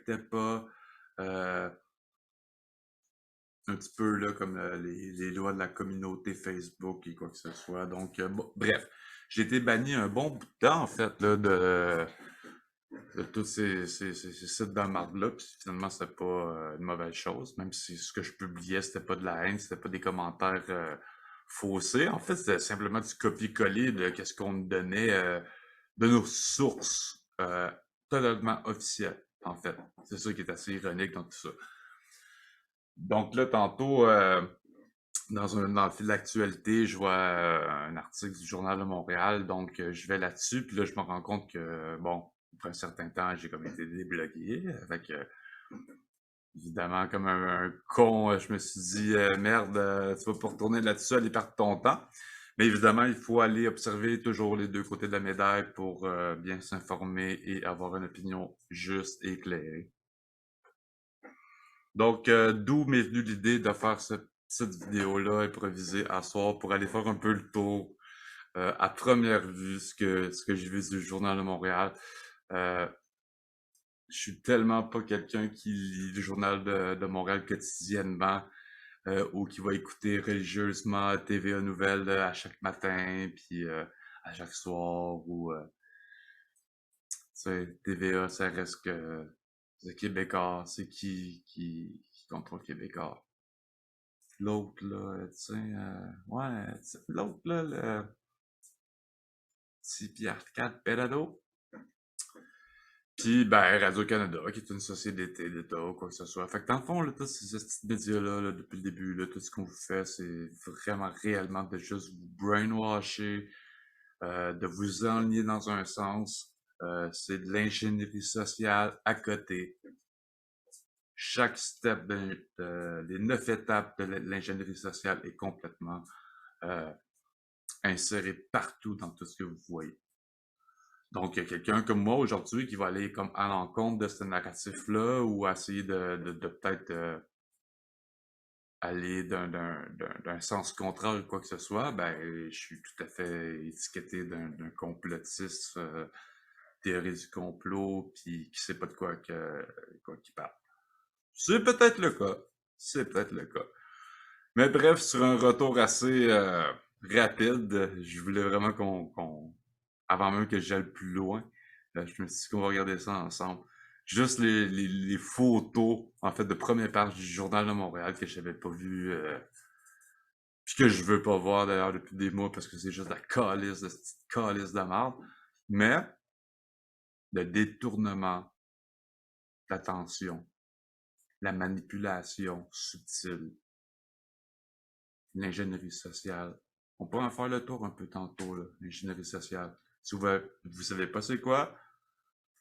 respectait pas un petit peu là, comme les lois de la communauté Facebook et quoi que ce soit. Donc, bon, bref, j'ai été banni un bon bout de temps, en fait, là, de tous ces sites de marde-là. Puis finalement, c'était pas une mauvaise chose, même si ce que je publiais, c'était pas de la haine, c'était pas des commentaires faussés. En fait, c'était simplement du copier-coller de qu'est-ce qu'on nous donnait de nos sources totalement officielles, en fait. C'est ça qui est assez ironique dans tout ça. Donc là, tantôt, dans le fil d'actualité, je vois un article du Journal de Montréal, donc je vais là-dessus, puis là, je me rends compte que, bon, après un certain temps, j'ai comme été débloqué. Fait que, évidemment, comme un con, je me suis dit, merde, tu vas pas retourner là-dessus, aller perdre ton temps. Mais évidemment, il faut aller observer toujours les deux côtés de la médaille pour bien s'informer et avoir une opinion juste et éclairée. Donc, d'où m'est venue l'idée de faire cette vidéo-là improvisée à soir pour aller faire un peu le tour à première vue ce que j'ai vu du Journal de Montréal. Euh, je suis tellement pas quelqu'un qui lit le Journal de Montréal quotidiennement ou qui va écouter religieusement TVA Nouvelles à chaque matin, puis à chaque soir, ou tu sais, TVA, ça reste que c'est Québécois, c'est qui contrôle Québécois. L'autre, là, tu sais, ouais, l'autre, là, le petit Pierre-Carl Pelado. Puis, ben, Radio-Canada, qui est une société d'État ou quoi que ce soit. Fait que dans le fond, là, tous ces petits médias-là, là, depuis le début, là, tout ce qu'on vous fait, c'est vraiment réellement de juste vous brainwasher, de vous enligner dans un sens. C'est de l'ingénierie sociale à côté. Chaque step des 9 étapes de l'ingénierie sociale est complètement euh, inséré partout dans tout ce que vous voyez. Donc, il y a quelqu'un comme moi aujourd'hui qui va aller comme à l'encontre de ce narratif-là ou essayer de peut-être aller d'un sens contraire ou quoi que ce soit, ben, je suis tout à fait étiqueté d'un complotiste, théorie du complot, puis qui sait pas de quoi qu'il parle. C'est peut-être le cas. C'est peut-être le cas. Mais bref, sur un retour assez rapide, je voulais vraiment avant même que j'aille plus loin, je me suis dit qu'on va regarder ça ensemble. Juste les photos, en fait, de première page du Journal de Montréal que j'avais pas vu, puis que je veux pas voir d'ailleurs depuis des mois parce que c'est juste la calice de cette calice de merde. Mais le détournement d'attention, la manipulation subtile, l'ingénierie sociale. On peut en faire le tour un peu tantôt, là, l'ingénierie sociale. Si vous savez pas c'est quoi,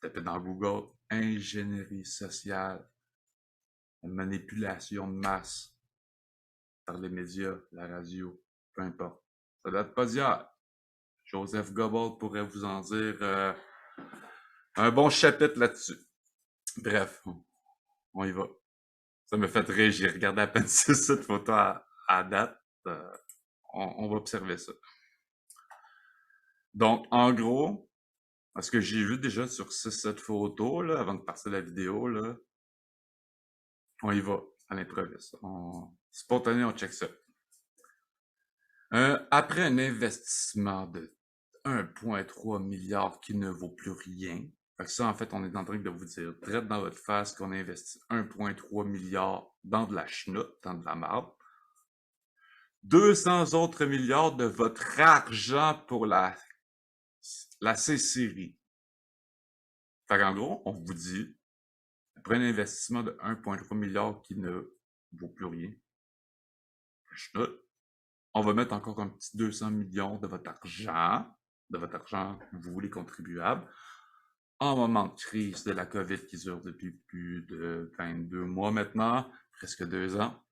tapez dans Google ingénierie sociale, la manipulation de masse par les médias, la radio, peu importe. Ça date pas d'hier. Joseph Goebbels pourrait vous en dire un bon chapitre là-dessus. Bref, on y va. Ça me fait rire, j'ai regardé à peine 6 photos à date. On va observer ça. Donc, en gros, ce que j'ai vu déjà sur 6-7 photos, là, avant de passer la vidéo, là, on y va à l'improviste. Spontané, on check ça. Après un investissement de 1,3 milliard qui ne vaut plus rien, fait que ça, en fait, on est en train de vous dire, direct dans votre face, qu'on a investi 1,3 milliard dans de la chenoute, dans de la marde. 200 autres milliards de votre argent pour la C-Série. Fait qu'en gros, on vous dit, après un investissement de 1,3 milliard qui ne vaut plus rien, on va mettre encore un petit 200 millions de votre argent, vous les contribuables, en moment de crise de la COVID qui dure depuis plus de 22 mois maintenant, presque 2 ans.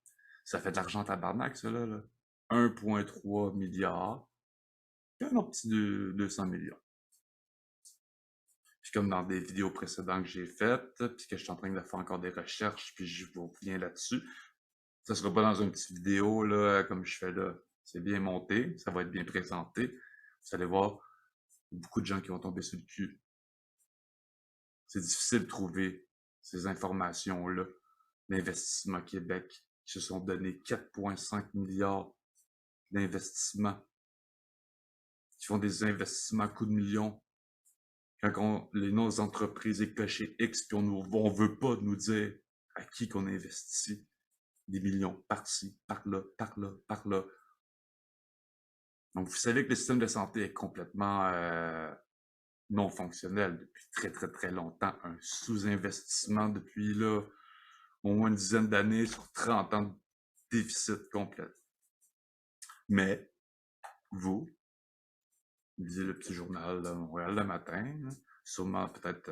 Ça fait de l'argent tabarnak, ça, là. 1,3 milliard, puis un autre petit 200 millions. Puis comme dans des vidéos précédentes que j'ai faites, puis que je suis en train de faire encore des recherches, puis je vous reviens là-dessus, ça sera pas dans une petite vidéo, là, comme je fais là. C'est bien monté, ça va être bien présenté. Vous allez voir, beaucoup de gens qui vont tomber sur le cul. C'est difficile de trouver ces informations-là d'Investissement Québec qui se sont donné 4,5 milliards d'investissements, qui font des investissements à coups de millions. Quand les noms des entreprises est coché X, puis on veut pas nous dire à qui qu'on investit des millions par-ci, par-là, par-là, par-là. Donc, vous savez que le système de santé est complètement non fonctionnel depuis très, très, très longtemps. Un sous-investissement depuis là, au moins une dizaine d'années sur 30 ans de déficit complet. Mais, vous lisez le petit journal de Montréal le matin, sûrement peut-être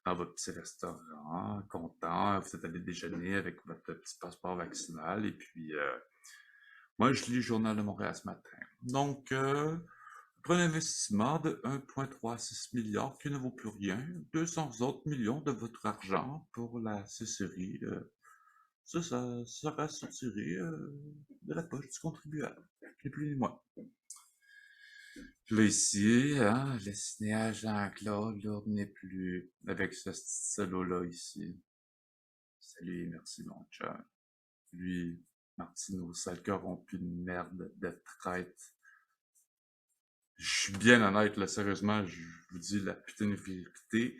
dans votre petit restaurant, content, vous êtes allé déjeuner avec votre petit passeport vaccinal, et puis moi je lis le journal de Montréal ce matin. Donc, pour un investissement de 1,36 milliard qui ne vaut plus rien, 200 autres millions de votre argent pour la CCRI, ça reste retiré de la poche du contribuable, ni plus ni moins. Puis là, ici, hein, le cinéaste Jean-Claude Lourdes n'est plus avec ce solo-là ici. Salut, merci mon chat. Lui, Martineau, sale corrompu de merde, de traite. Je suis bien honnête, là, sérieusement, je vous dis la putain de vérité.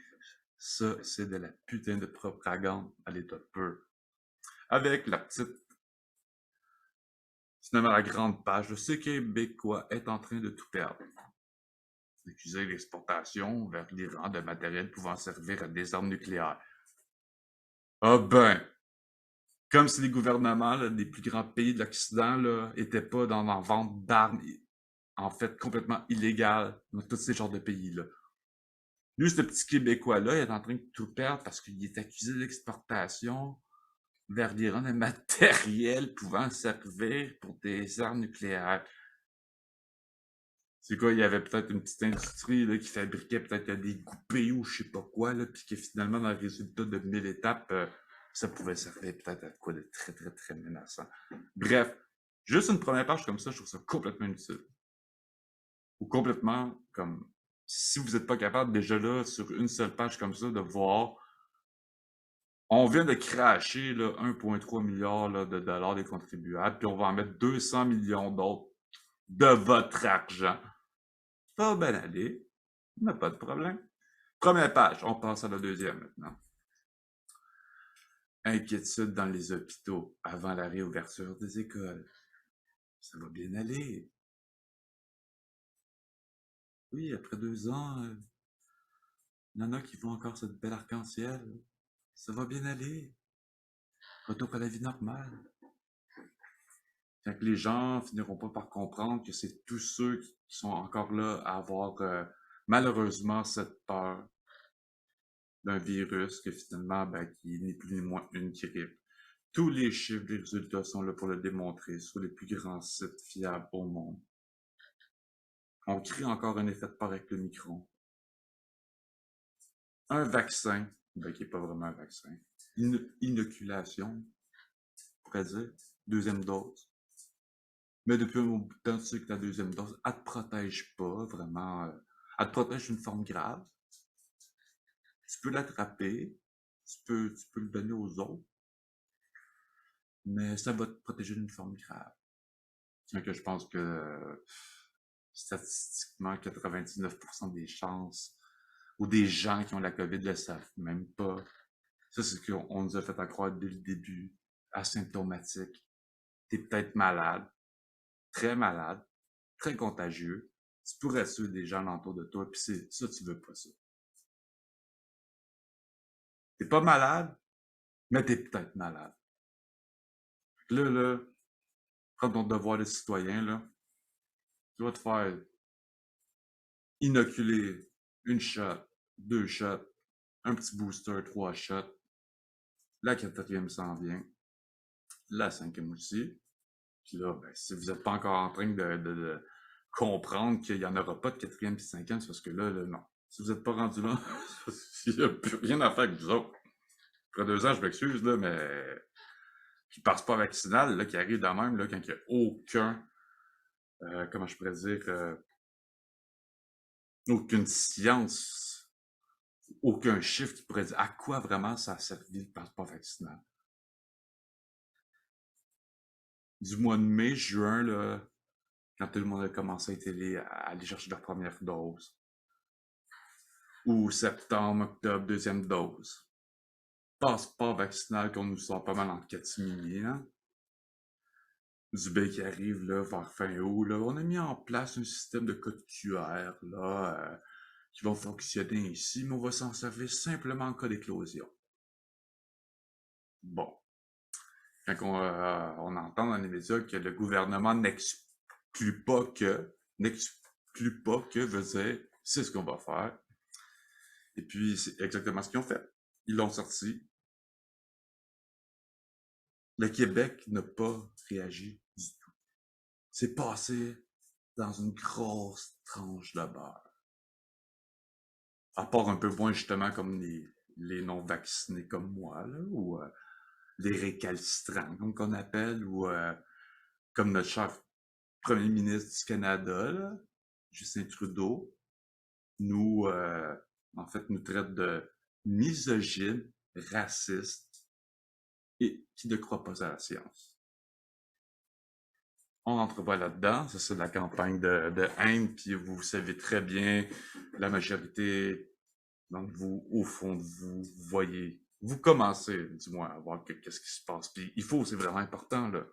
Ça, c'est de la putain de propagande à l'état pur. Avec la petite, finalement, la grande page, le C québécois est en train de tout perdre. D'accuser l'exportation vers l'Iran de matériel pouvant servir à des armes nucléaires. Ah ben, comme si les gouvernements là, des plus grands pays de l'Occident n'étaient pas dans la vente d'armes, en fait, complètement illégales dans tous ces genres de pays-là. Lui, ce petit Québécois-là, il est en train de tout perdre parce qu'il est accusé d'exportation vers l'Iran de matériel pouvant servir pour des armes nucléaires. C'est quoi, il y avait peut-être une petite industrie là, qui fabriquait peut-être des goupés ou je sais pas quoi, là, puis que finalement, dans le résultat de 1000 étapes, ça pouvait servir peut-être à quoi de très, très, très menaçant. Bref, juste une première page comme ça, je trouve ça complètement inutile. Ou complètement comme, si vous n'êtes pas capable déjà là, sur une seule page comme ça, de voir, on vient de cracher 1,3 milliard là, de dollars des contribuables, puis on va en mettre 200 millions d'autres de votre argent. Ça va bien aller. On n'a pas de problème. Première page, on passe à la deuxième maintenant. Inquiétude dans les hôpitaux avant la réouverture des écoles. Ça va bien aller. Oui, après 2 ans, il y en a qui font encore cette belle arc-en-ciel. Ça va bien aller. Retour à la vie normale. Quand les gens finiront pas par comprendre que c'est tous ceux qui sont encore là à avoir malheureusement cette peur d'un virus que finalement, qui n'est plus ni moins une grippe. Tous les chiffres des résultats sont là pour le démontrer sur les plus grands sites fiables au monde. On crie encore un effet de peur avec le micron. Un vaccin, qui n'est pas vraiment un vaccin. Une inoculation, on pourrait dire. Deuxième dose. Mais depuis un bout de temps, tu sais que ta deuxième dose, elle ne te protège pas vraiment. Elle te protège d'une forme grave. Tu peux l'attraper, tu peux le donner aux autres, mais ça va te protéger d'une forme grave. C'est que je pense que statistiquement, 99% des chances, ou des gens qui ont la COVID ne le savent même pas. Ça, c'est ce qu'on nous a fait à croire dès le début, asymptomatique. T'es peut-être malade, très contagieux. Tu pourrais suivre des gens alentour de toi, puis c'est ça, tu veux pas ça. T'es pas malade, mais t'es peut-être malade. Là, prends ton devoir de citoyen, là. Tu vas te faire inoculer une shot, 2 shots, un petit booster, 3 shots. La quatrième s'en vient. La cinquième aussi. Puis là, si vous n'êtes pas encore en train de comprendre qu'il n'y en aura pas de quatrième et cinquième, c'est parce que là, non. Si vous n'êtes pas rendu là, il n'y a plus rien à faire avec vous autres. Après 2 ans, je m'excuse, là, mais qui ne passe pas vaccinal, là, qui arrive de même, là, quand il n'y a aucun, comment je pourrais dire, aucune science aucun chiffre qui pourrait dire à quoi vraiment ça a servi le passeport vaccinal. Du mois de mai, juin, là, quand tout le monde a commencé à aller chercher leur première dose. Ou septembre, octobre, deuxième dose. Passeport vaccinal qu'on nous sort pas mal en catimini, hein? Dubé qui arrive là, vers fin août, là. On a mis en place un système de code QR là, qui va fonctionner ici, mais on va s'en servir simplement en cas d'éclosion. Bon. Quand on entend dans les médias que le gouvernement n'exclut pas que veut dire c'est ce qu'on va faire. Et puis, c'est exactement ce qu'ils ont fait. Ils l'ont sorti. Le Québec n'a pas réagi du tout. C'est passé dans une grosse tranche de beurre. À part un peu moins, justement, comme les non-vaccinés comme moi, là, ou les récalcitrants, comme qu'on appelle, ou comme notre cher premier ministre du Canada, là, Justin Trudeau, nous, en fait, nous traite de misogynes, racistes et qui ne croient pas à la science. On n'entre pas là-dedans, ça c'est de la campagne de haine, puis vous savez très bien, la majorité d'entre vous, au fond de vous, voyez, vous commencez, du moins, à voir qu'est-ce qui se passe. Puis il faut, c'est vraiment important, là.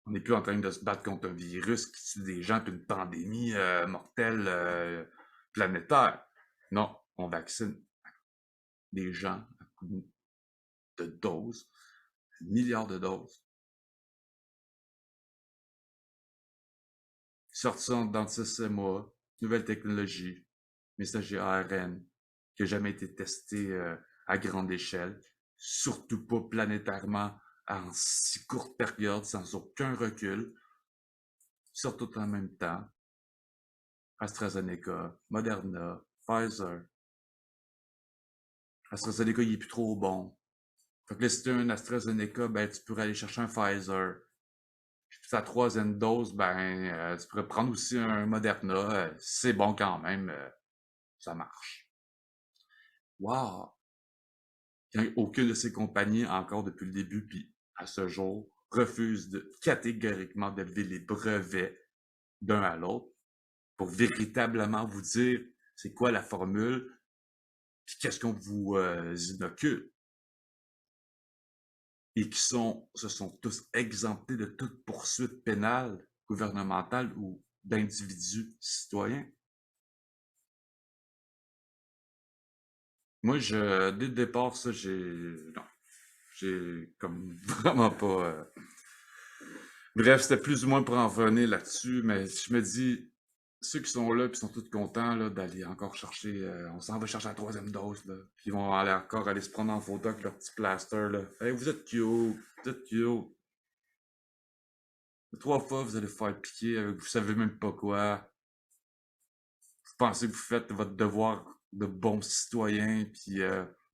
On n'est plus en train de se battre contre un virus qui tue des gens, puis une pandémie mortelle planétaire. Non, on vaccine des gens à coup de doses, milliards de doses. Sorti dans 6 mois, nouvelle technologie, messager ARN, qui n'a jamais été testé à grande échelle, surtout pas planétairement en si courte période, sans aucun recul, sortent tout en même temps. AstraZeneca, Moderna, Pfizer. AstraZeneca, il est plus trop bon. Fait que là, si tu as un AstraZeneca, ben, tu pourrais aller chercher un Pfizer. Puis ta troisième dose, ben, tu pourrais prendre aussi un Moderna. C'est bon quand même, ça marche. Wow! Quand aucune de ces compagnies, encore depuis le début, puis à ce jour, refuse catégoriquement d'élever les brevets d'un à l'autre pour véritablement vous dire c'est quoi la formule, puis qu'est-ce qu'on vous inocule. Et qui se sont tous exemptés de toute poursuite pénale, gouvernementale ou d'individus citoyens. Moi, dès le départ, ça, non, j'ai comme vraiment pas. Bref, c'était plus ou moins pour en revenir là-dessus, mais je me dis, ceux qui sont là, puis sont tous contents là, d'aller encore chercher, on s'en va chercher la troisième dose, là, puis ils vont encore aller se prendre en photo avec leur petit plaster, là. Hey, vous êtes cute, vous êtes cute. 3 fois, vous allez vous faire piquer avec vous savez même pas quoi. Vous pensez que vous faites votre devoir de bon citoyen, puis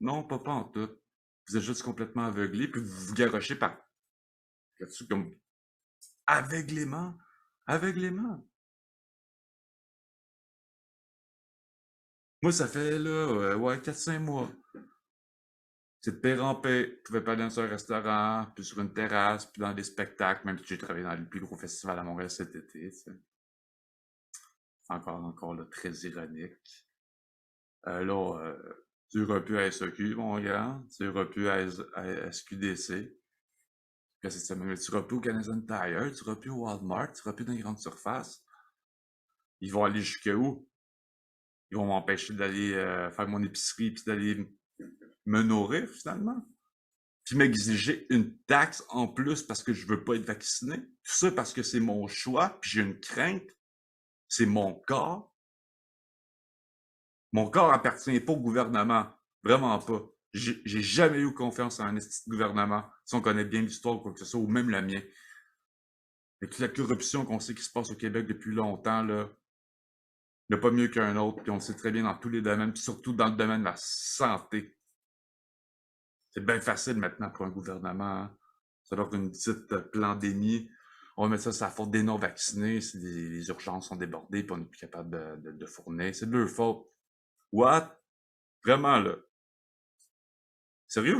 non, pas en tout. Vous êtes juste complètement aveuglé, puis vous vous garochez par là-dessus comme aveuglément. Aveuglément. Moi, ça fait là, ouais, 4-5 mois. C'est de pire en pire. Je pouvais pas aller dans un restaurant, puis sur une terrasse, puis dans des spectacles, même si j'ai travaillé dans le plus gros festival à Montréal cet été. C'est encore là, très ironique. Là, tu iras plus à SAQ, mon gars. Tu iras plus à SQDC. Que cette semaine, tu iras plus au Canadian Tire, tu iras plus au Walmart, tu iras plus dans les grandes surfaces. Ils vont aller jusqu'à où? Ils vont m'empêcher d'aller faire mon épicerie puis d'aller me nourrir finalement. Puis m'exiger une taxe en plus parce que je veux pas être vacciné. Tout ça parce que c'est mon choix, puis j'ai une crainte. C'est mon corps. Mon corps appartient pas au gouvernement. Vraiment pas. J'ai jamais eu confiance en un gouvernement. Si on connaît bien l'histoire ou quoi que ce soit, ou même la mienne. Avec toute la corruption qu'on sait qui se passe au Québec depuis longtemps, là, il n'y a pas mieux qu'un autre, puis on le sait très bien dans tous les domaines, puis surtout dans le domaine de la santé. C'est bien facile maintenant pour un gouvernement, hein. Ça doit être une petite pandémie. On va mettre ça sur la faute des non-vaccinés, si les urgences sont débordées, puis on n'est plus capable de fournir. C'est de leur faute. What? Vraiment, là. Sérieux,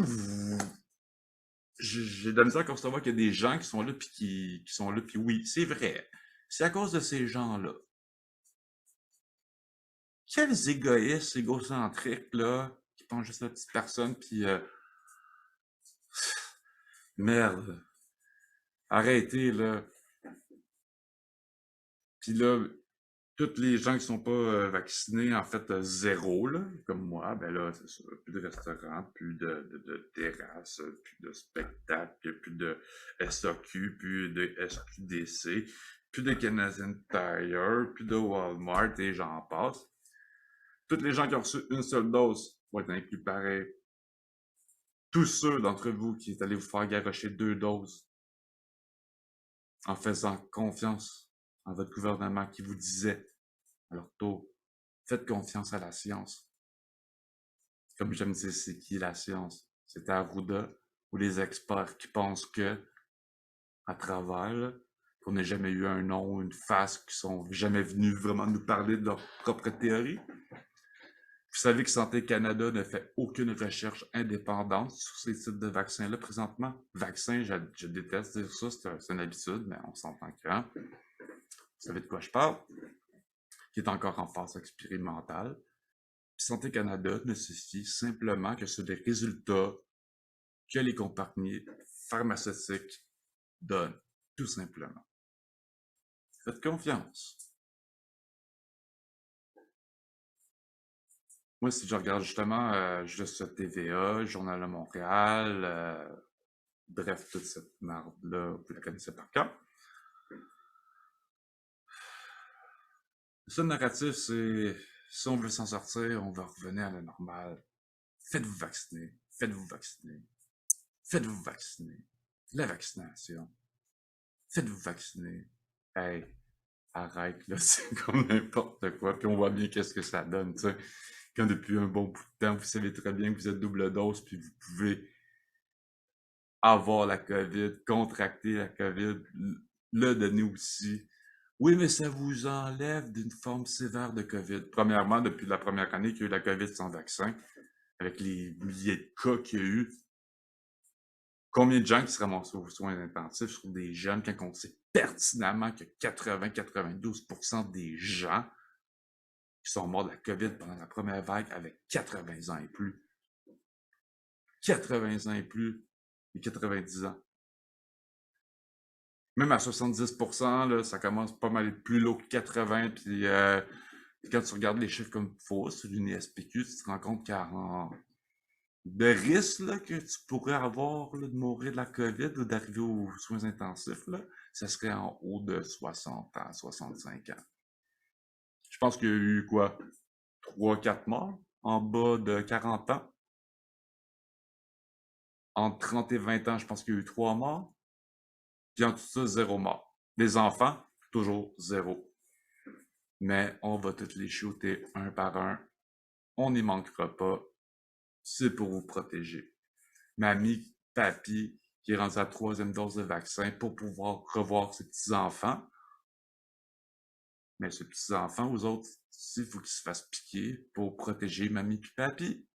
j'ai de la misère à concevoir qu'il y a des gens qui sont là, puis qui sont là, puis oui, c'est vrai. C'est à cause de ces gens-là. Quels égoïstes, égocentriques, là, qui pensent juste à la petite personne, puis merde, arrêtez, là. Puis là, tous les gens qui sont pas vaccinés, en fait, zéro, là, comme moi, ben là, c'est ça. Plus de restaurants, plus de terrasses, plus de spectacles, plus de SAQ, plus de SQDC, plus de Canadian Tire, plus de Walmart, et j'en passe. Tous les gens qui ont reçu une seule dose vont être inclus pareil. Tous ceux d'entre vous qui est allé vous faire garrocher 2 doses en faisant confiance en votre gouvernement qui vous disait à leur tour, faites confiance à la science. Comme j'aime dire, c'est qui la science? C'est Arruda ou les experts qui pensent que, à travers, là, qu'on n'a jamais eu un nom, une face, qui sont jamais venus vraiment nous parler de leur propre théorie. Vous savez que Santé Canada ne fait aucune recherche indépendante sur ces types de vaccins-là présentement. Vaccin, je déteste dire ça, c'est une habitude, mais on s'entend que, hein? Vous savez de quoi je parle, qui est encore en phase expérimentale. Puis Santé Canada ne se fie simplement que sur les résultats que les compagnies pharmaceutiques donnent, tout simplement. Faites confiance. Moi, si je regarde justement juste TVA, Journal de Montréal, bref, toute cette merde-là, vous la connaissez par cœur. Le seul narratif, c'est si on veut s'en sortir, on va revenir à la normale. Faites-vous vacciner, faites-vous vacciner, faites-vous vacciner. La vaccination, faites-vous vacciner. Hey, arrête, là, c'est comme n'importe quoi. Puis on voit bien qu'est-ce que ça donne, tu sais. Quand depuis un bon bout de temps, vous savez très bien que vous êtes double dose, puis vous pouvez avoir la COVID, contracter la COVID, le donner aussi. Oui, mais ça vous enlève d'une forme sévère de COVID. Premièrement, depuis la première année qu'il y a eu la COVID sans vaccin, avec les milliers de cas qu'il y a eu, combien de gens qui se ramassent aux soins intensifs sur des jeunes quand on sait pertinemment que 80-92% des gens qui sont morts de la COVID pendant la première vague avaient 80 ans et plus. 80 ans et plus et 90 ans. Même à 70%, là, ça commence pas mal à être plus lourd que 80. Puis quand tu regardes les chiffres comme il faut sur l'UNESPQ, tu te rends compte qu'il y a de risques là, que tu pourrais avoir là, de mourir de la COVID ou d'arriver aux soins intensifs, là, ça serait en haut de 60 ans, 65 ans. Je pense qu'il y a eu quoi? 3-4 morts en bas de 40 ans. Entre 30 et 20 ans, je pense qu'il y a eu 3 morts. Puis en tout ça, 0 mort. Les enfants, toujours 0. Mais on va toutes les shooter un par un. On n'y manquera pas. C'est pour vous protéger. Mamie, papy, qui est rendu à la 3e dose de vaccin pour pouvoir revoir ses petits-enfants. Mais ces petits-enfants, aux autres, il faut qu'ils se fassent piquer pour protéger mamie et papy.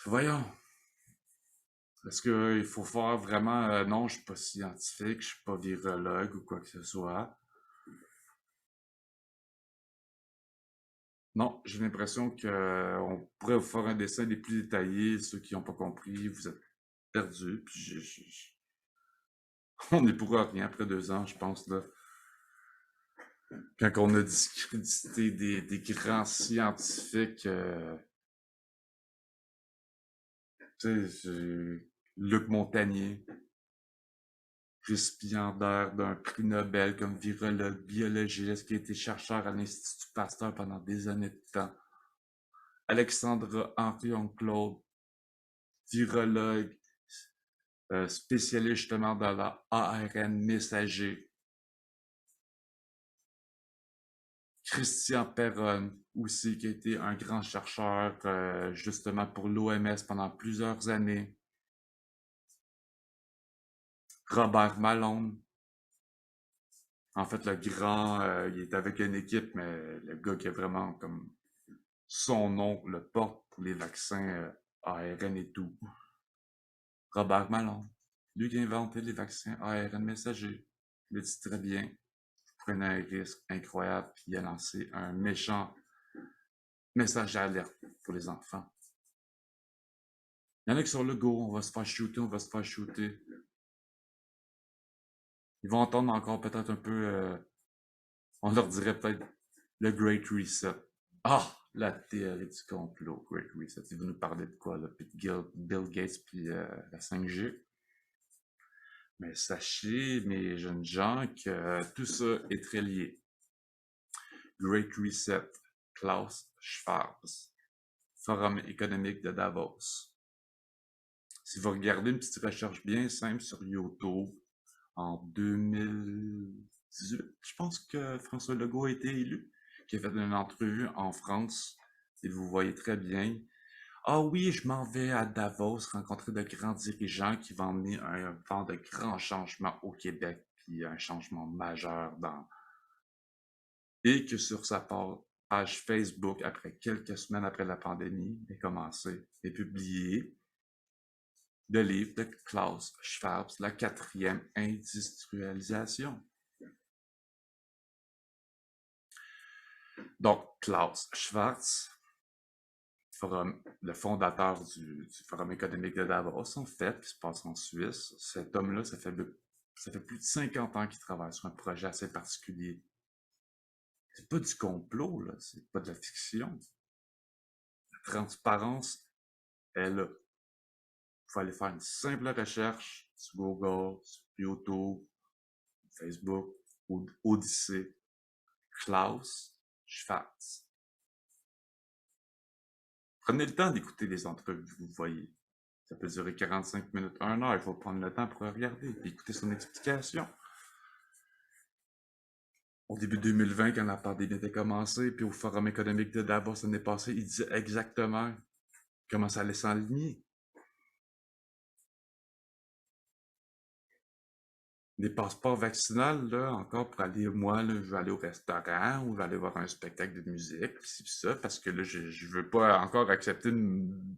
Voyons. Est-ce qu'il faut faire vraiment... non, je suis pas scientifique, je suis pas virologue ou quoi que ce soit. Non, j'ai l'impression qu'on pourrait vous faire un dessin des plus détaillés. Ceux qui n'ont pas compris, vous êtes perdus. Puis on est pour rien après 2 ans, je pense, là. Quand on a discrédité des grands scientifiques, tu sais, Luc Montagnier, récipiendaire d'un prix Nobel comme virologue, biologiste, qui a été chercheur à l'Institut Pasteur pendant des années de temps. Alexandra Henrion-Claude, virologue, spécialiste justement dans la ARN messager. Christian Perron, aussi, qui a été un grand chercheur justement pour l'OMS pendant plusieurs années. Robert Malone, en fait, le grand, il est avec une équipe, mais le gars qui est vraiment comme son nom le porte pour les vaccins ARN et tout. Robert Malone, lui qui a inventé les vaccins ARN messagers, il le dit très bien. Prenait un risque incroyable, puis il a lancé un méchant message d'alerte pour les enfants. Il y en a qui sont là, go, on va se faire shooter, on va se faire shooter. Ils vont entendre encore peut-être un peu, on leur dirait peut-être le Great Reset. Ah, la théorie du complot, Great Reset. Il va nous parler de quoi, là? Puis Bill Gates, puis la 5G. Mais sachez, mes jeunes gens, que tout ça est très lié. Great Reset, Klaus Schwab, Forum économique de Davos. Si vous regardez une petite recherche bien simple sur YouTube, en 2018, je pense que François Legault a été élu, qui a fait une entrevue en France, et vous voyez très bien. Ah oui, je m'en vais à Davos rencontrer de grands dirigeants qui vont emmener un vent de grands changements au Québec, puis un changement majeur dans... Et que sur sa page Facebook, après quelques semaines après la pandémie, est commencé et publié le livre de Klaus Schwab, la 4e industrialisation. Donc, Klaus Schwab, le fondateur du Forum économique de Davos, en fait, qui se passe en Suisse, cet homme-là, ça fait plus de 50 ans qu'il travaille sur un projet assez particulier. C'est pas du complot, là, c'est pas de la fiction. La transparence est là. Il faut aller faire une simple recherche sur Google, sur YouTube, Facebook, Odyssée, Klaus Schwab. Prenez le temps d'écouter les entrevues, vous voyez. Ça peut durer 45 minutes, 1 heure. Il faut prendre le temps pour regarder et écouter son explication. Au début 2020, quand la pandémie était commencée, puis au Forum économique de Davos l'année passée, il disait exactement comment ça allait s'enligner. Les passeports vaccinaux, là, encore pour aller, moi, là, je vais aller au restaurant ou je vais aller voir un spectacle de musique, pis ça, parce que là, je veux pas encore accepter une...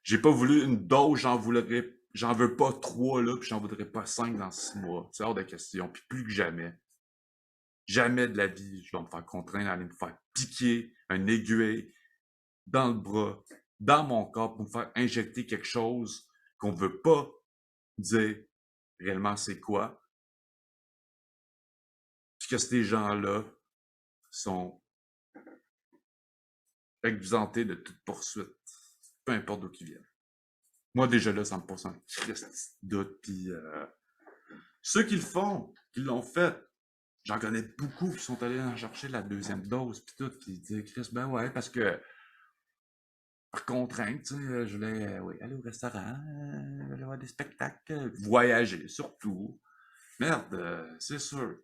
J'ai pas voulu une dose, j'en veux pas 3, là, puis j'en voudrais pas 5 dans 6 mois. C'est hors de question, puis plus que jamais. Jamais de la vie, je vais me faire contraindre à aller me faire piquer un aiguille dans le bras, dans mon corps, pour me faire injecter quelque chose qu'on veut pas dire réellement c'est quoi. Puis que ces gens-là sont exemptés de toute poursuite, peu importe d'où ils viennent. Moi, déjà là, ça me pose un triste doute. Puis ceux qui le font, qui l'ont fait, j'en connais beaucoup qui sont allés en chercher la 2e dose, puis tout, puis ils disent, Chris, ben ouais, parce que par contrainte, tu sais, je voulais oui, aller au restaurant, aller voir des spectacles, voyager surtout. Merde, c'est sûr.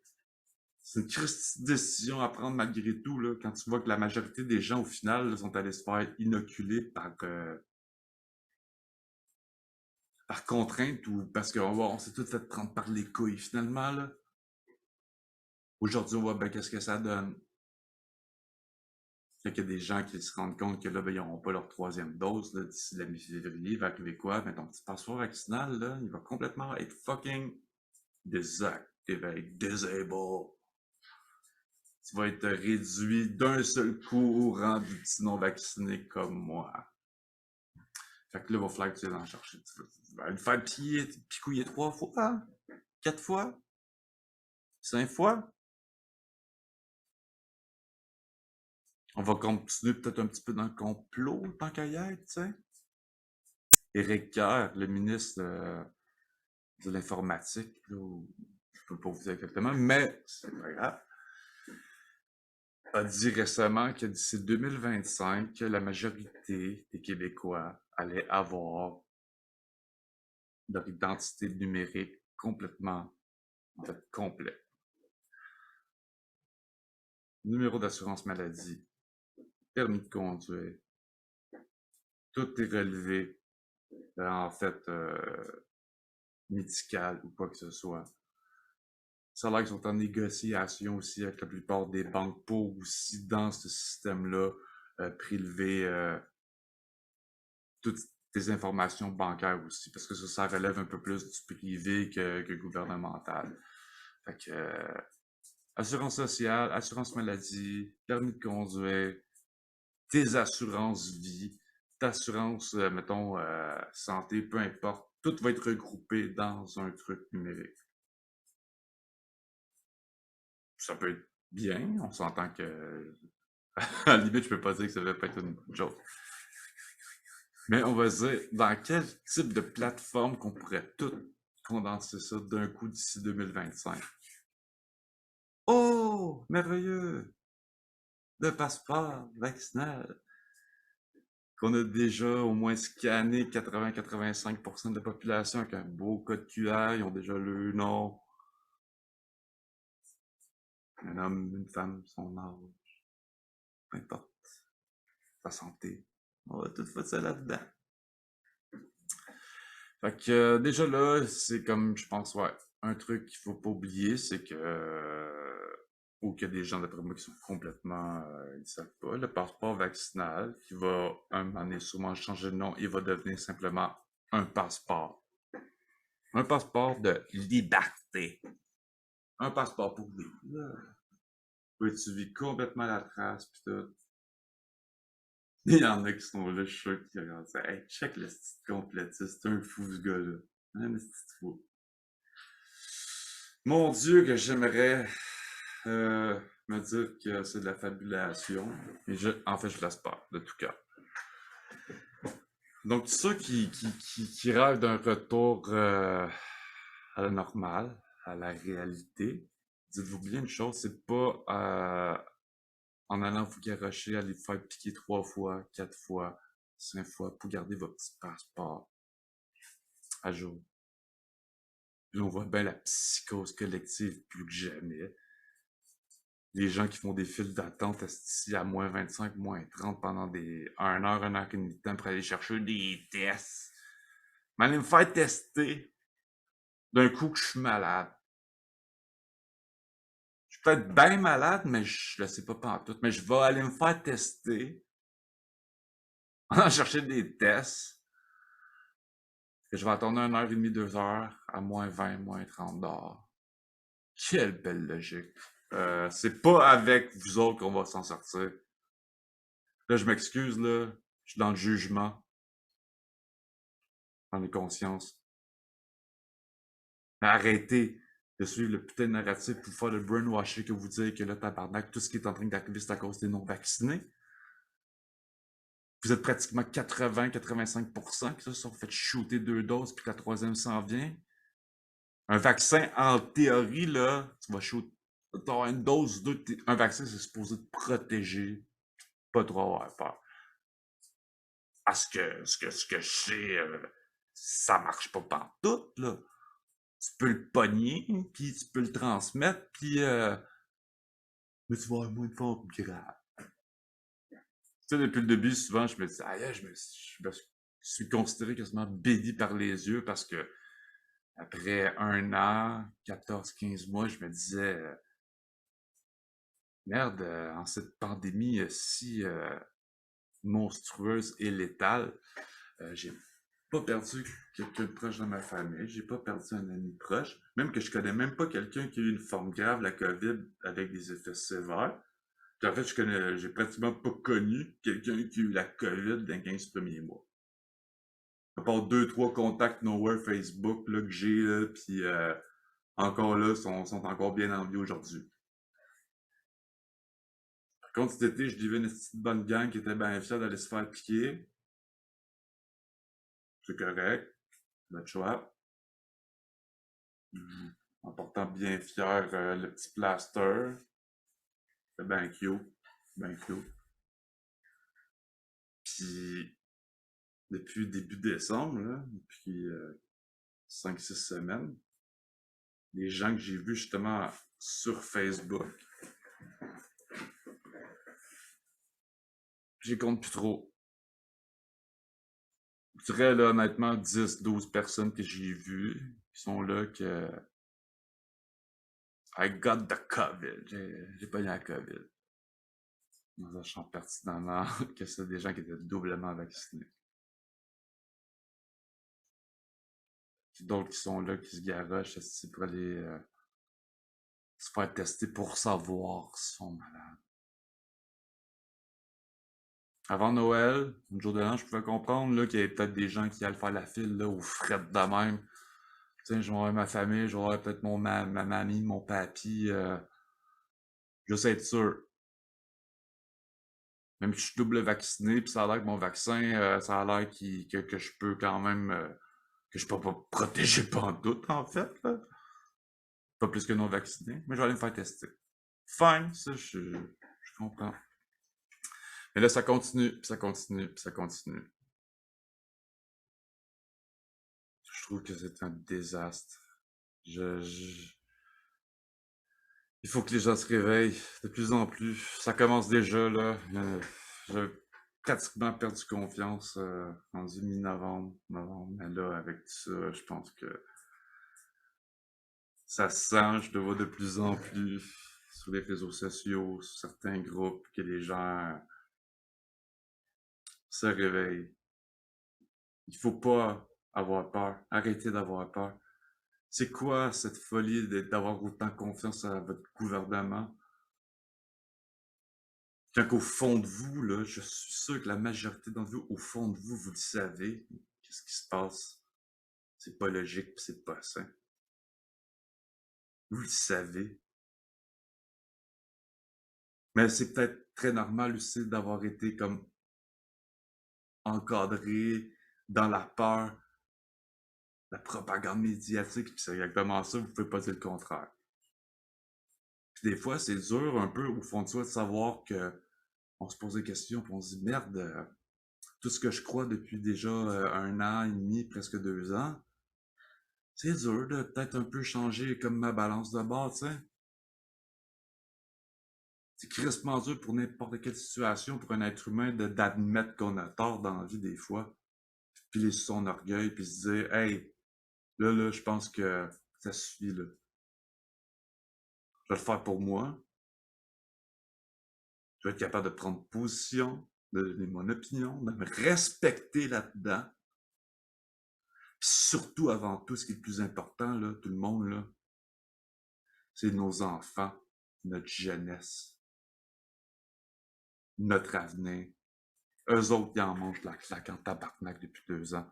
C'est une triste décision à prendre malgré tout, là, quand tu vois que la majorité des gens, au final, là, sont allés se faire inoculer par contrainte ou parce qu'on s'est tout fait prendre par les couilles, finalement, là. Aujourd'hui, on voit ben qu'est-ce que ça donne. Fait qu'il y a des gens qui se rendent compte que là, ben, ils n'auront pas leur 3e dose là, d'ici la mi-février. Il va arriver quoi? Ben, ton petit passeport vaccinal, là, il va complètement être fucking désactivé, disable. Tu vas être réduit d'un seul coup au rang du petit non-vacciné comme moi. Fait que là, il va falloir que tu ailles en chercher. Tu vas le faire picouiller 3 fois, 4 fois, 5 fois. On va continuer peut-être un petit peu dans le complot, tant qu'à y être, tu sais. Éric Kerr, le ministre de l'informatique, là, je peux pas vous dire exactement, mais c'est pas grave, a dit récemment que d'ici 2025, la majorité des Québécois allaient avoir leur identité numérique complètement, en fait, complet. Numéro d'assurance maladie, permis de conduire, tout est relevé, en fait, médical ou quoi que ce soit. Ça a l'air qu'ils sont en négociation aussi avec la plupart des banques pour aussi, dans ce système-là, prélever toutes tes informations bancaires aussi, parce que ça relève un peu plus du privé que gouvernemental. Fait que, assurance sociale, assurance maladie, permis de conduire, tes assurances vie, ta assurance, mettons, santé, peu importe, tout va être regroupé dans un truc numérique. Ça peut être bien, on s'entend que, à la limite, je peux pas dire que ça va pas être une bonne chose. Mais on va dire, dans quel type de plateforme qu'on pourrait tout condenser ça d'un coup d'ici 2025? Oh, merveilleux! Le passeport vaccinal qu'on a déjà au moins scanné 80-85% de la population avec un beau code QR, ils ont déjà le nom. Un homme, une femme, son âge, peu importe, sa santé. On va tout faire ça là-dedans. Fait que déjà là, c'est comme, je pense, ouais, un truc qu'il faut pas oublier, c'est que, ou qu'il y a des gens d'après moi qui sont complètement, ils savent pas, le passeport vaccinal, qui va un moment donné sûrement changer de nom, il va devenir simplement un passeport. Un passeport de liberté. Un passeport pour vivre. Oui, tu vis complètement la trace, pis tout. Il y en a qui sont là, je suis sûr, qui regardent ça. Hey, check le style complétiste, c'est un fou ce gars-là. Un petit fou. Mon Dieu, que j'aimerais me dire que c'est de la fabulation. Et en fait, je l'espère, de tout cœur. Donc, ceux qui rêvent d'un retour à la normale, à la réalité, dites-vous bien une chose, c'est pas en allant vous garrocher, aller vous faire piquer 3 fois, 4 fois, 5 fois pour garder votre petit passeport à jour. Puis on voit bien la psychose collective plus que jamais. Les gens qui font des files d'attente ici à moins 25, moins 30 pendant des 1 heure et demie de temps pour aller chercher des tests. Mais aller me faire tester d'un coup que je suis malade. Je suis peut-être bien malade, mais je le sais pas pantoute. Mais je vais aller me faire tester. En allant chercher des tests. Que je vais attendre 1 heure et demie, 2 heures à moins 20, moins 30 dehors. Quelle belle logique. C'est pas avec vous autres qu'on va s'en sortir. Là, je m'excuse, là. Je suis dans le jugement. J'en ai conscience. Mais arrêtez de suivre le putain de narratif pour faire le brainwashing que vous dites que là, tabarnak, tout ce qui est en train d'arriver, c'est à cause des non-vaccinés. Vous êtes pratiquement 80-85% qui se sont fait shooter 2 doses puis que la troisième s'en vient. Un vaccin, en théorie, là, tu vas shooter. T'as une dose, deux, un vaccin, c'est supposé te protéger, pas trop avoir peur. Parce que ce que je sais, ça marche pas partout, là. Tu peux le pogner, puis tu peux le transmettre, puis mais tu vas avoir moins de formes graves. Tu sais, depuis le début, souvent, je me dis, ah, je me suis considéré quasiment béni par les yeux parce que après 1 an, 14-15 mois, je me disais, merde, en cette pandémie si monstrueuse et létale, j'ai pas perdu quelqu'un de proche dans ma famille, j'ai pas perdu un ami proche, même que je connais même pas quelqu'un qui a eu une forme grave, la COVID, avec des effets sévères. Puis en fait, j'ai pratiquement pas connu quelqu'un qui a eu la COVID dans les 15 premiers mois. À part 2-3 contacts nowhere Facebook là, que j'ai, là, puis encore là, sont encore bien en vie aujourd'hui. Par contre, cet été, je vivais une petite bonne gang qui était bien fière d'aller se faire piquer. C'est correct, notre choix. En portant bien fier le petit plaster. C'est bien cute. Bien cute. Puis, depuis début décembre, là, depuis 5-6 semaines, les gens que j'ai vus justement sur Facebook, j'y compte plus trop. Je dirais là, honnêtement 10-12 personnes que j'ai vues qui sont là que I got the COVID. J'ai pas eu la COVID. en sachant pertinemment que c'est des gens qui étaient doublement vaccinés. Puis d'autres qui sont là, qui se garochent pour aller se faire tester pour savoir s'ils sont malades. Avant Noël, le jour de l'an, je pouvais comprendre là, qu'il y avait peut-être des gens qui allaient faire la file là, aux frettes de même. Tiens, je vais voir ma famille, je vais voir peut-être ma mamie, mon papy. Juste être sûr. Même si je suis double vacciné, puis ça a l'air que mon vaccin, ça a l'air que je peux quand même. Que je peux pas protéger pas en doute, en fait. Là. Pas plus que non vacciné, mais je vais aller me faire tester. Fine, ça, je comprends. Mais là, ça continue, puis ça continue, puis ça continue. Je trouve que c'est un désastre. Il faut que les gens se réveillent de plus en plus. Ça commence déjà, là. J'ai pratiquement perdu confiance rendu mi-novembre, novembre. Mais là, avec tout ça, je pense que ça se sent. Je le vois de plus en plus sur les réseaux sociaux, sur certains groupes, que les gens se réveillent. Il faut pas avoir peur. Arrêtez d'avoir peur. C'est quoi cette folie d'avoir autant confiance à votre gouvernement? Quand au fond de vous, là, je suis sûr que la majorité d'entre vous, au fond de vous, vous le savez, qu'est-ce qui se passe. C'est pas logique, pis c'est pas sain. Vous le savez. Mais c'est peut-être très normal aussi d'avoir été comme encadré dans la peur, la propagande médiatique, puis c'est exactement ça, vous pouvez pas dire le contraire. Puis des fois, c'est dur un peu au fond de soi de savoir que on se pose des questions, puis on se dit merde, tout ce que je crois depuis déjà 1 an et demi, presque 2 ans, c'est dur de peut-être un peu changer comme ma balance de bord, tu sais. C'est crissement dur pour n'importe quelle situation, pour un être humain, d'admettre qu'on a tort dans la vie des fois. Puis les son orgueil, puis se dire, hey, là, je pense que ça suffit, là. Je vais le faire pour moi. Je vais être capable de prendre position, de donner mon opinion, de me respecter là-dedans. Puis surtout, avant tout, ce qui est le plus important, là, tout le monde, là, c'est nos enfants, notre jeunesse, notre avenir. Eux autres, ils en mangent de la claque en tabarnak depuis 2 ans.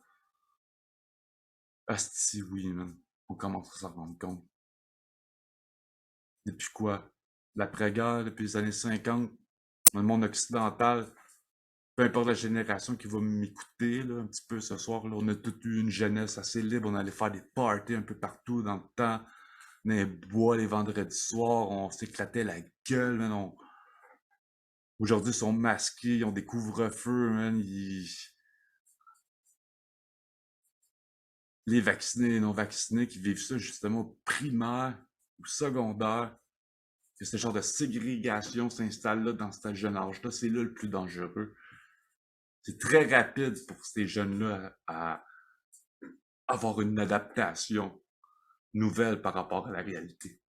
Asti, oui, man. On commence à s'en rendre compte. Depuis quoi? L'après-guerre, depuis les années 50, dans le monde occidental, peu importe la génération qui va m'écouter, là, un petit peu ce soir, là, on a tous eu une jeunesse assez libre. On allait faire des parties un peu partout dans le temps. Dans les bois les vendredis soirs, on s'éclatait la gueule, man. Aujourd'hui, ils sont masqués, ils ont des couvre-feux, man. Les vaccinés et les non-vaccinés qui vivent ça justement au primaire ou secondaire, que ce genre de ségrégation s'installe là dans ce jeune âge-là, c'est là le plus dangereux. C'est très rapide pour ces jeunes-là à avoir une adaptation nouvelle par rapport à la réalité.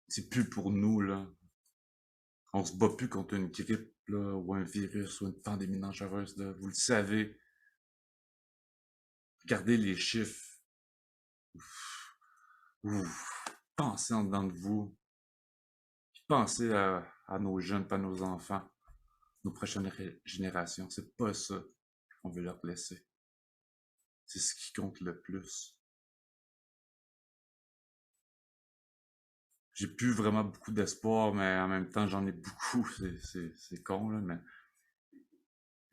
C'est plus pour nous, là. On se bat plus contre une grippe, là, ou un virus, ou une pandémie dangereuse, là. Vous le savez. Regardez les chiffres. Ouf. Pensez en dedans de vous. Puis pensez à nos jeunes, pas nos enfants, nos prochaines générations. C'est pas ça qu'on veut leur laisser. C'est ce qui compte le plus. J'ai plus vraiment beaucoup d'espoir, mais en même temps, j'en ai beaucoup. C'est con, là, mais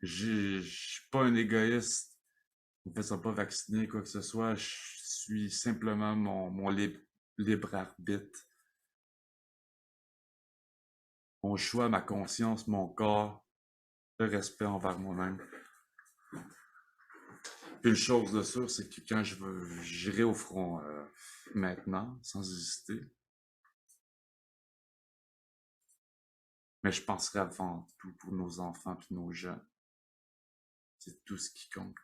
je suis pas un égoïste. En fait, ça pas vacciné, quoi que ce soit. Je suis simplement mon libre arbitre. Mon choix, ma conscience, mon corps, le respect envers moi-même. Puis une chose de sûre, c'est que quand j'irai au front maintenant, sans hésiter, mais je penserai avant tout pour nos enfants et nos jeunes. C'est tout ce qui compte.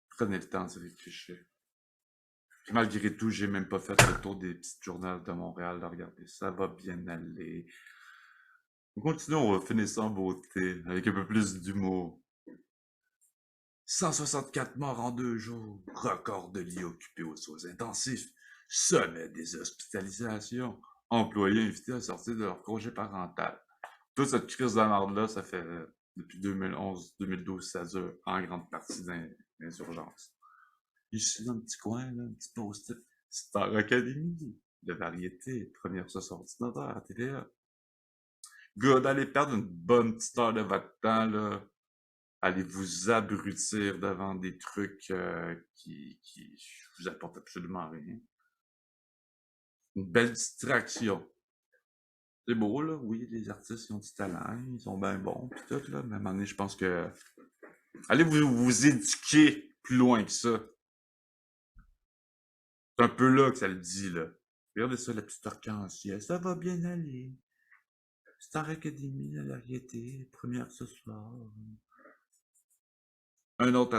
Prenez le temps de réfléchir. Puis malgré tout, j'ai même pas fait le tour des petites journaux de Montréal de regarder. Ça va bien aller. On continue, on va finir ça en beauté, avec un peu plus d'humour. 164 morts en 2 jours. Record de lits occupés aux soins intensifs. Sommet des hospitalisations. Employés invités à sortir de leur congé parental. Toute cette crise de merde-là, ça fait depuis 2011-2012, ça dure en grande partie dans les urgences. Ici, dans le petit coin, là, un petit post-it. Star Academy, de variété, première ce soir ordinateur à TVA. Gars, d'aller perdre une bonne petite heure de votre temps, là. Allez vous abrutir devant des trucs qui vous apportent absolument rien. Une belle distraction. C'est beau, là, oui, les artistes, ils ont du talent, ils sont bien bons, pis tout, là, mais à un moment donné, je pense que... Allez vous éduquer plus loin que ça. C'est un peu là que ça le dit, là. Regardez ça, la petite arc-en-ciel, ça va bien aller. Star Academy, la variété, première ce soir. Un autre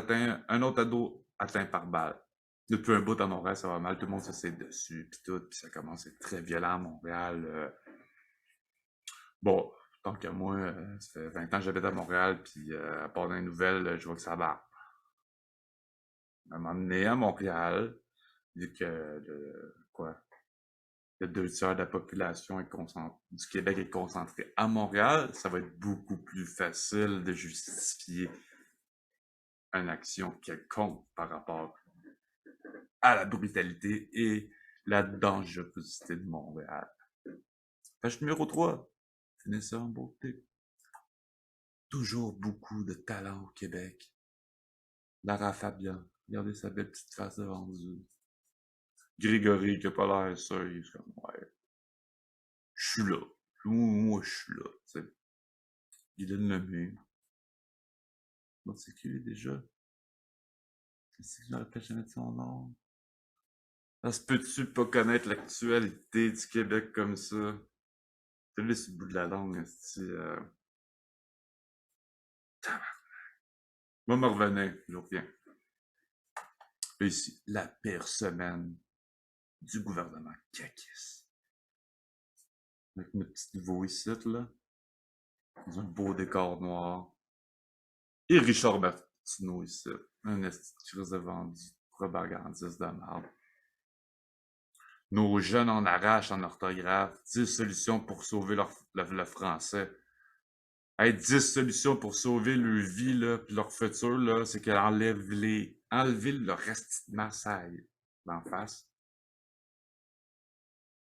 ado atteint par balle. Depuis un bout à Montréal, ça va mal, tout le monde s'essaie dessus, puis tout, puis ça commence à être très violent à Montréal. Bon, tant qu'à moi, ça fait 20 ans que j'habite à Montréal, puis à part dans les nouvelles, je vois que ça va. À un moment donné, à Montréal, vu que le 2 tiers de la population du Québec est concentrée à Montréal, ça va être beaucoup plus facile de justifier une action quelconque par rapport à la brutalité et la dangerosité de Montréal. Page numéro 3. Finissez en beauté. Toujours beaucoup de talent au Québec. Lara Fabian, regardez sa belle petite face de vendu. Grégory qui a pas l'air sérieux, c'est comme, ouais, je suis là. Moi, je suis là, tu sais. Guylaine Lemay. Bon, c'est qui, déjà? C'est que j'aurais peut-être jamais de son nom. Ça se peut-tu pas connaître l'actualité du Québec comme ça? Tu sais, sur le bout de la langue, c'est... Moi, me revenais, je reviens. Ici, la pire semaine du gouvernement Kakis. Avec notre petit nouveau ici, là, dans un beau décor noir. Et Richard Martineau ici, un esti de vendu, propagandiste de merde. Nos jeunes en arrachent en orthographe, 10 solutions pour sauver le français. Hey, 10 solutions pour sauver leur vie, là, pis leur futur, là, c'est qu'elle enlever le reste de massaille d'en face.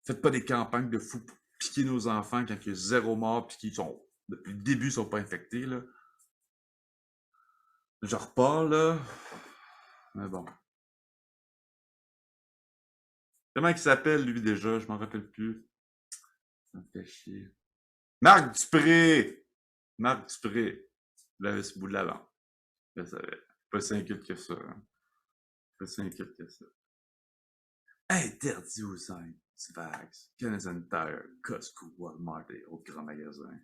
Faites pas des campagnes de fous pour piquer nos enfants quand il y a 0 mort pis qu'ils sont, depuis le début, sont pas infectés, là. Je repars, là. Mais bon. Comment il s'appelle, lui, déjà? Je m'en rappelle plus. Ça me fait chier. Marc Dupré! Marc Dupré. Je l'avais ce bout de la langue. Je savais. Pas si inquiète que ça. Hein. Pas si inquiète que ça. Interdit aux Vax, Canadian Tire, Costco, Walmart et autres grands magasins.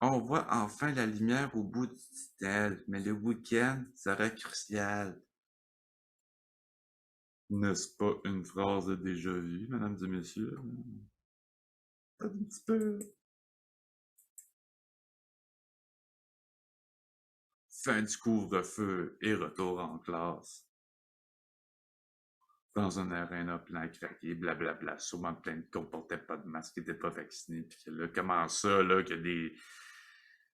On voit enfin la lumière au bout du tunnel, mais le week-end sera crucial. N'est-ce pas une phrase déjà vue, mesdames et messieurs? Un petit peu. Fin du couvre-feu et retour en classe. Dans un aréna plein à craquer, blablabla, sûrement plein de cons portaient pas de masque, qui n'étaient pas vaccinés, puis que là, comment ça, là, qu'il y a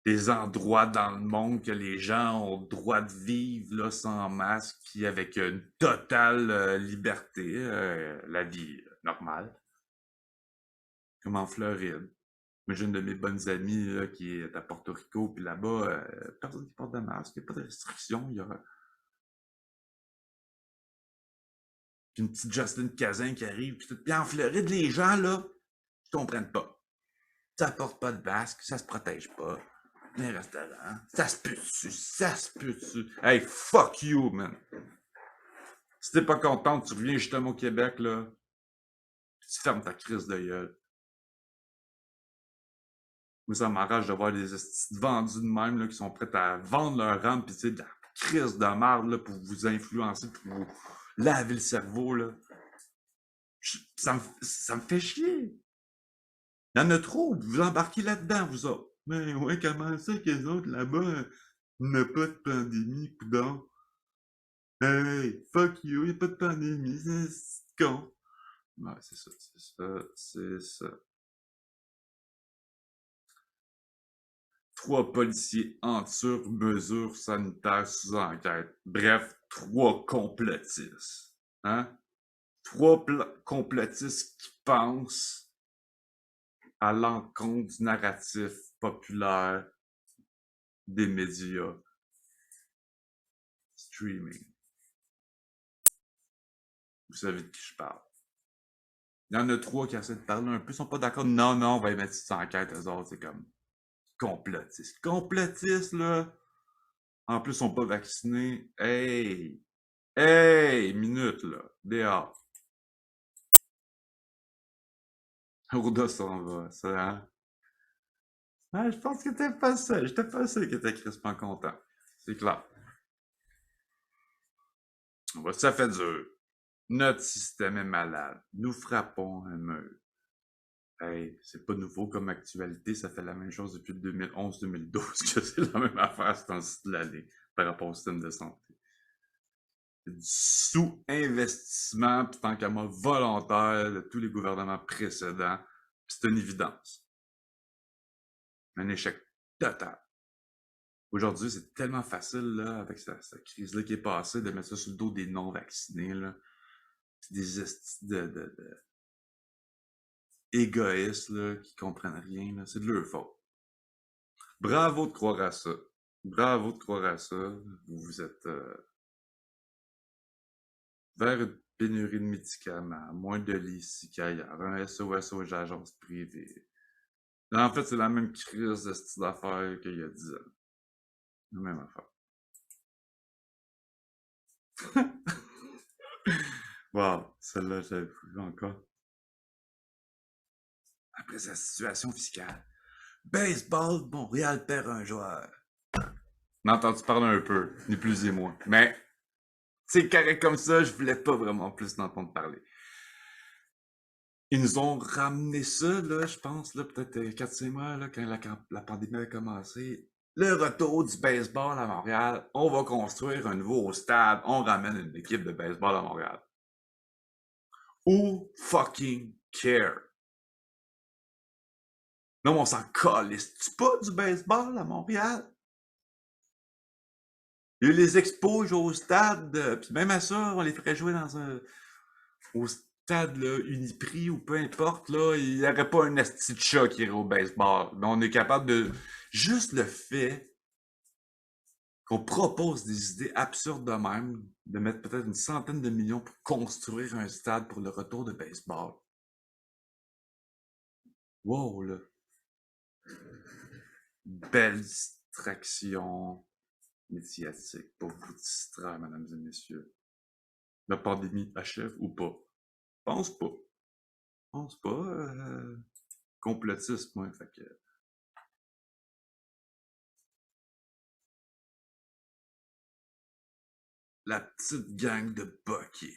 des endroits dans le monde que les gens ont le droit de vivre là, sans masque, puis avec une totale liberté, la vie normale. Comme en Floride. Moi, j'ai une de mes bonnes amies là, qui est à Porto Rico, puis là-bas, personne qui porte de masque, il n'y a pas de restriction. Il y a une petite Jocelyne Cazin qui arrive, puis tout. Puis en Floride, les gens, là, ils comprennent pas. Ça porte pas de masque, ça se protège pas. Les restaurants, ça se peut dessus, ça se peut dessus. Hey, fuck you, man. Si t'es pas content, tu reviens justement au Québec, là, pis tu fermes ta crise de gueule. Moi, ça m'arrache de voir des vendus de même, là, qui sont prêts à vendre leur âme, pis tu sais, de la crise de merde, là, pour vous influencer, pour vous laver le cerveau, là. Ça me fait chier. Il y en a trop, vous embarquez là-dedans, vous autres. Mais ouais, comment ça que les autres là-bas n'ont pas de pandémie, coudonc? Hey, fuck you, il n'y a pas de pandémie, c'est con. Ouais, c'est ça, c'est ça, c'est ça. 3 policiers sur mesures sanitaires sous enquête. Bref, 3 complotistes. Hein? 3 complotistes qui pensent à l'encontre du narratif populaire des médias streaming. Vous savez de qui je parle. Il y en a 3 qui essaient de parler un peu, ils sont pas d'accord. Non, non, on va y mettre sous enquête, eux autres, c'est comme complotistes. Complotistes, là. En plus, ils sont pas vaccinés. Hey! Hey! Minute, là. Dehors. Ourda s'en va, ça, hein? Ah, je pense que t'es pas seul. J'étais pas seul qui était crispement content. C'est clair. Ça fait dur. Notre système est malade. Nous frappons un mur. Hey, c'est pas nouveau comme actualité. Ça fait la même chose depuis 2011-2012 que c'est la même affaire ce temps-ci de l'année par rapport au système de santé. C'est du sous-investissement, puis tant qu'à moi, volontaire de tous les gouvernements précédents. Puis c'est une évidence. Un échec total. Aujourd'hui, c'est tellement facile, là, avec cette crise-là qui est passée, de mettre ça sur le dos des non-vaccinés, là. C'est des égoïstes, là, qui comprennent rien, là. C'est de leur faute. Bravo de croire à ça. Bravo de croire à ça. Vous êtes vers une pénurie de médicaments, moins de lits ici qu'ailleurs, un SOS aux agences privées. En fait, c'est la même crise de style d'affaires qu'il y a 10 ans. La même affaire. Wow, celle-là, j'avais vu encore. Après sa situation fiscale. Baseball, Montréal perd un joueur. On a entendu parler un peu, ni plus ni moins. Mais c'est carré comme ça, je voulais pas vraiment plus en entendre parler. Ils nous ont ramené ça, là, je pense, là, peut-être 4-5 mois, là, quand la pandémie a commencé. Le retour du baseball à Montréal. On va construire un nouveau stade. On ramène une équipe de baseball à Montréal. Who fucking care? Non, on s'en calisse-tu pas du baseball à Montréal? Il y a eu les expos au stade, puis même à ça, on les ferait jouer au stade là, Uniprix ou peu importe, là, il n'y aurait pas un asti de chat qui irait au baseball. Mais on est capable de... Juste le fait qu'on propose des idées absurdes de même, de mettre peut-être une centaine de millions pour construire un stade pour le retour de baseball. Wow, là. Belle distraction médiatique pour vous distraire, mesdames et messieurs. La pandémie achève ou pas? Pense pas. Pense pas. Complotiste, moi. Fait que... La petite gang de Bucky.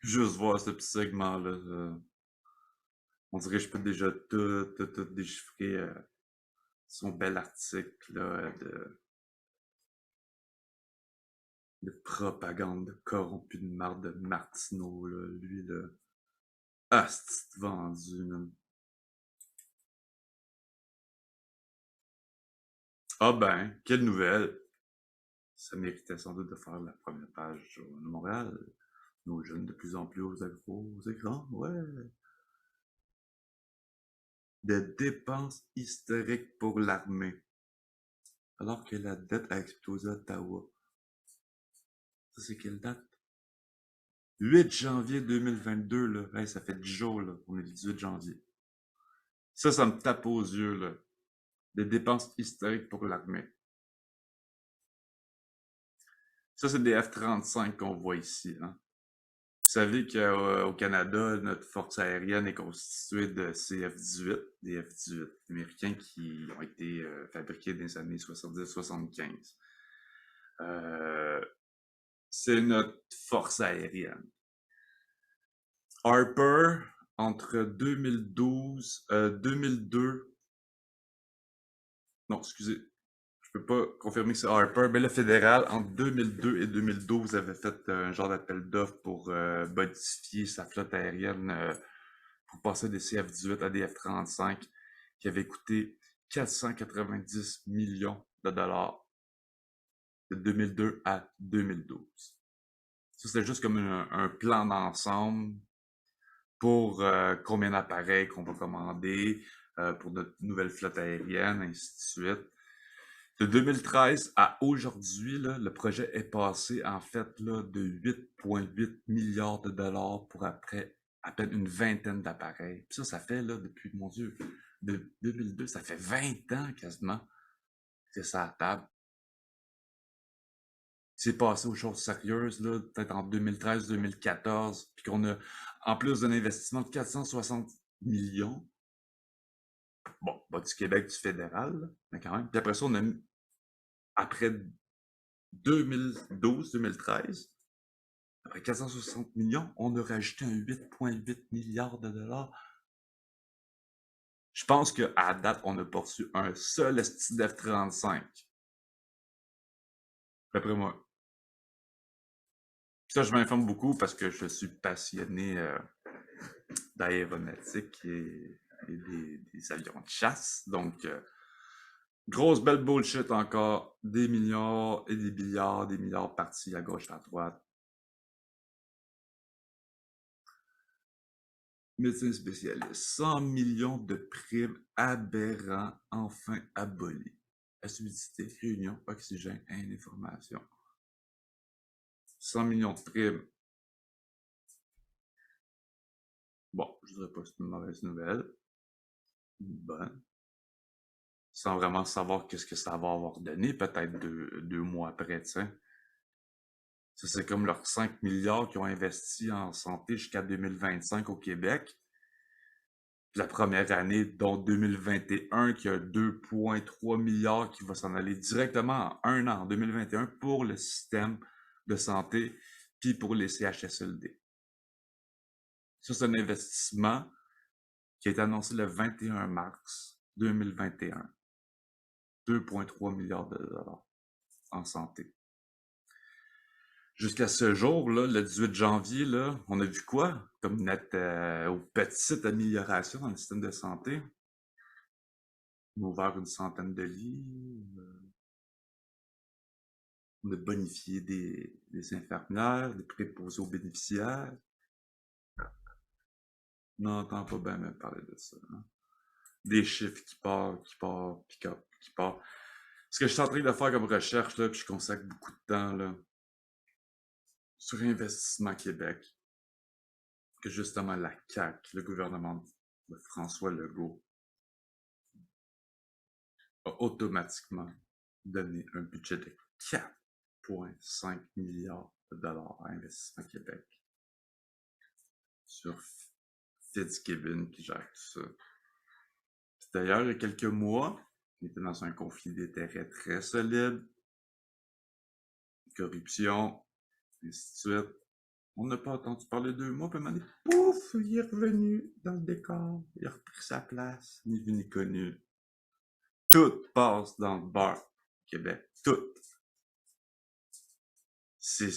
Juste voir ce petit segment-là. On dirait que je peux déjà tout déchiffrer son bel article là, de propagande de corrompu de marde de Martineau. Là. Lui, là. Ah, c'est vendu, man. Ah ben, quelle nouvelle! Ça méritait sans doute de faire la première page du Journal de Montréal. Nos jeunes de plus en plus aux écrans, ouais. Des dépenses historiques pour l'armée. Alors que la dette a explosé à Ottawa. Ça, c'est quelle date? 8 janvier 2022, là. Hey, ça fait 10 jours, là. On est le 18 janvier. Ça me tape aux yeux, là. Des dépenses historiques pour l'armée. Ça, c'est des F-35 qu'on voit ici, hein. Vous savez qu'au Canada, notre force aérienne est constituée de CF-18, des F-18 américains qui ont été fabriqués dans les années 70-75. C'est notre force aérienne. Harper, entre 2002, non, excusez, je peux pas confirmer que c'est Harper, mais le fédéral, entre 2002 et 2012, avait fait un genre d'appel d'offres pour modifier sa flotte aérienne pour passer des CF-18 à des F-35, qui avait coûté 490 millions de dollars de 2002 à 2012. Ça, c'était juste comme un plan d'ensemble pour combien d'appareils qu'on va commander pour notre nouvelle flotte aérienne, ainsi de suite. De 2013 à aujourd'hui, le projet est passé en fait là, de 8,8 milliards de dollars pour après à peine une vingtaine d'appareils. Puis ça fait là, depuis, mon Dieu, de 2002, ça fait 20 ans quasiment que c'est à la table. C'est passé aux choses sérieuses, là, peut-être en 2013-2014, puis qu'on a, en plus d'un investissement de 460 millions, bon, pas du Québec, du fédéral, là, mais quand même. Puis après ça, on a, après 2012-2013, après 460 millions, on a rajouté un 8,8 milliards de dollars. Je pense qu'à date, on n'a pas reçu un seul esti d'F-35. D'après moi. Ça, je m'informe beaucoup parce que je suis passionné d'aéronautique et des avions de chasse. Donc, grosse belle bullshit encore. Des milliards et des milliards partis à gauche et à droite. Médecin spécialiste. 100 millions de primes aberrants enfin abolis. Acidité, réunion, oxygène et information. 100 millions de primes. Bon, je dirais pas que c'est une mauvaise nouvelle. Une bonne. Sans vraiment savoir qu'est-ce que ça va avoir donné, peut-être deux mois après, tu sais. Ça, c'est comme leurs 5 milliards qu'ils ont investi en santé jusqu'à 2025 au Québec. Puis la première année, dont 2021, qui a 2,3 milliards qui va s'en aller directement en un an, en 2021, pour le système de santé, puis pour les CHSLD. Ça, c'est un investissement qui a été annoncé le 21 mars 2021. 2,3 milliards de dollars en santé. Jusqu'à ce jour, là, le 18 janvier, là, on a vu quoi comme nette ou petite amélioration dans le système de santé? On a ouvert une centaine de lits, on a bonifié des infirmières, des préposés aux bénéficiaires. On n'entend pas bien même parler de ça. Hein? Des chiffres qui partent, qui partent. Ce que je suis en train de faire comme recherche, là, puis je consacre beaucoup de temps là, sur Investissement Québec, que justement la CAQ, le gouvernement de François Legault, a automatiquement donné un budget de 4,5 milliards de dollars à Investissement Québec sur Fitzgibbon qui gère tout ça. D'ailleurs, il y a quelques mois, on était dans un conflit d'intérêts très solide, corruption, ainsi de suite. On n'a pas entendu parler 2 mois, puis à un moment donné, pouf, il est revenu dans le décor, il a repris sa place, ni vu ni connu. Tout passe dans le beurre, Québec, tout. C'est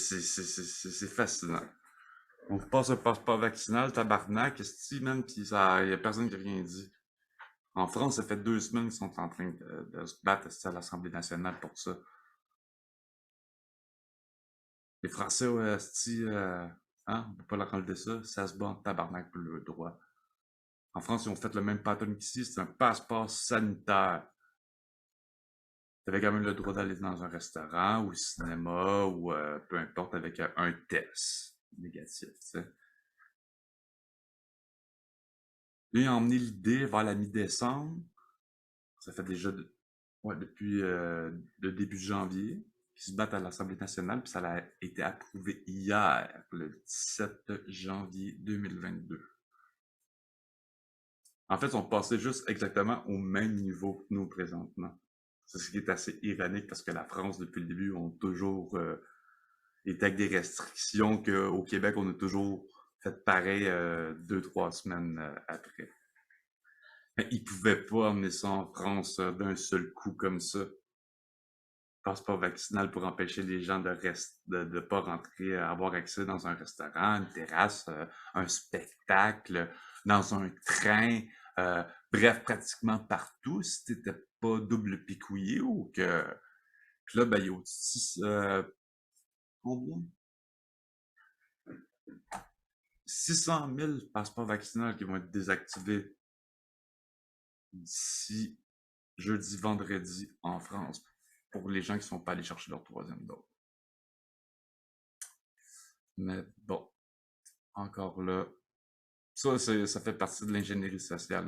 fascinant. On passe un passeport vaccinal, tabarnak, esti, man, pis ça, y a personne qui a rien dit. En France, ça fait 2 semaines qu'ils sont en train de se battre à l'Assemblée nationale pour ça. Les Français, ouais, esti, hein, on peut pas leur enlever ça, ça se bat en tabarnak pour le droit. En France, ils ont fait le même pattern qu'ici, c'est un passeport sanitaire. Tu avais quand même le droit d'aller dans un restaurant ou au cinéma ou peu importe avec un test négatif, tu sais. Lui, a emmené l'idée vers la mi-décembre. Ça fait déjà ouais, depuis le début de janvier. Qui se battent à l'Assemblée nationale, puis ça a été approuvé hier, le 17 janvier 2022. En fait, on passait juste exactement au même niveau que nous présentement. C'est ce qui est assez ironique parce que la France, depuis le début, ont toujours était avec des restrictions qu'au Québec, on a toujours fait pareil 2, 3 semaines après. Mais ils pouvaient pas emmener ça en France d'un seul coup comme ça. Passeport vaccinal pour empêcher les gens de pas rentrer, avoir accès dans un restaurant, une terrasse, un spectacle, dans un train, bref, pratiquement partout, si t'étais pas double picouillé ou que... Puis là, ben, il y a aussi, combien? 600 000 passeports vaccinaux qui vont être désactivés d'ici jeudi, vendredi en France pour les gens qui sont pas allés chercher leur troisième dose. Mais bon, encore là, ça fait partie de l'ingénierie sociale.